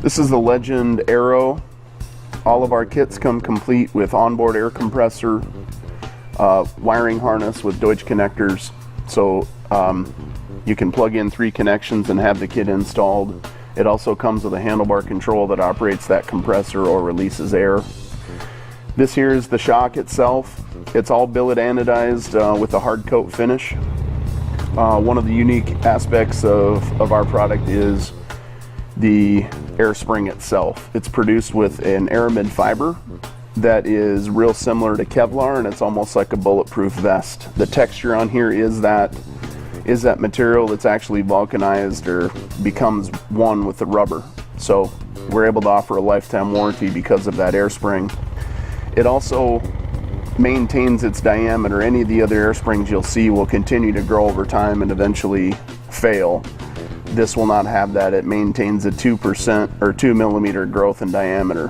This is the Legend Aero. All of our kits come complete with onboard air compressor, wiring harness with Deutsch connectors, so you can plug in 3 connections and have the kit installed. It also comes with a handlebar control that operates that compressor or releases air. This here is the shock itself. It's all billet anodized with a hard coat finish. One of the unique aspects of our product is the air spring itself. It's produced with an aramid fiber that is real similar to Kevlar, and it's almost like a bulletproof vest. The texture on here is that material that's actually vulcanized or becomes one with the rubber. So we're able to offer a lifetime warranty because of that air spring. It also maintains its diameter. Any of the other air springs you'll see will continue to grow over time and eventually fail. This will not have that. It maintains a 2% or 2 millimeter growth in diameter.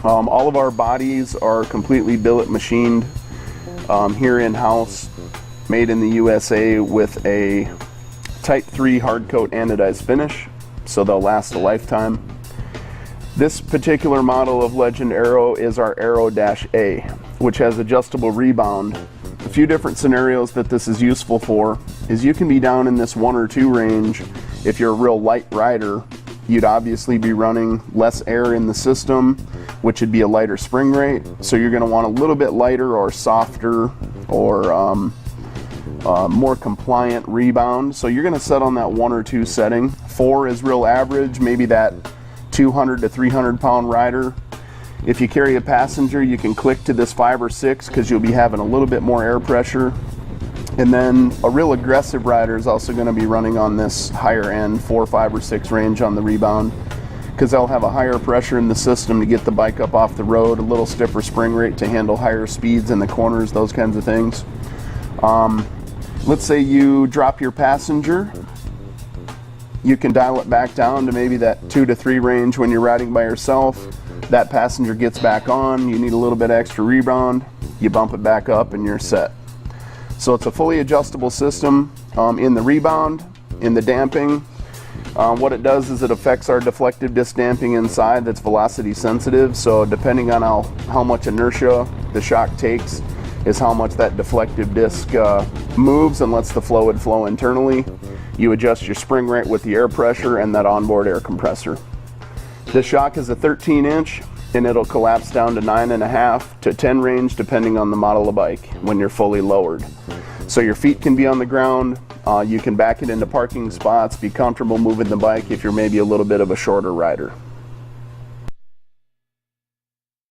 All of our bodies are completely billet machined here in-house, made in the USA with a Type 3 hard coat anodized finish, so they'll last a lifetime. This particular model of Legend Aero is our Aero-A, which has adjustable rebound. A few different scenarios that this is useful for is you can be down in this 1 or 2 range. If you're a real light rider, you'd obviously be running less air in the system, which would be a lighter spring rate. So you're going to want a little bit lighter or softer or more compliant rebound. So you're going to set on that 1 or 2 setting. 4 is real average, maybe that 200 to 300 pound rider. If you carry a passenger, you can click to this 5 or 6 because you'll be having a little bit more air pressure. And then a real aggressive rider is also going to be running on this higher end 4, 5, or 6 range on the rebound, because they'll have a higher pressure in the system to get the bike up off the road, a little stiffer spring rate to handle higher speeds in the corners, those kinds of things. Let's say you drop your passenger. You can dial it back down to maybe that 2 to 3 range when you're riding by yourself. That passenger gets back on, you need a little bit extra rebound, you bump it back up and you're set. So it's a fully adjustable system in the rebound, in the damping. What it does is it affects our deflective disc damping inside that's velocity sensitive. So depending on how much inertia the shock takes is how much that deflective disc moves and lets the fluid flow internally. You adjust your spring rate with the air pressure and that onboard air compressor. This shock is a 13-inch and it'll collapse down to 9.5 to 10 range depending on the model of bike when you're fully lowered. So your feet can be on the ground, you can back it into parking spots, be comfortable moving the bike if you're maybe a little bit of a shorter rider.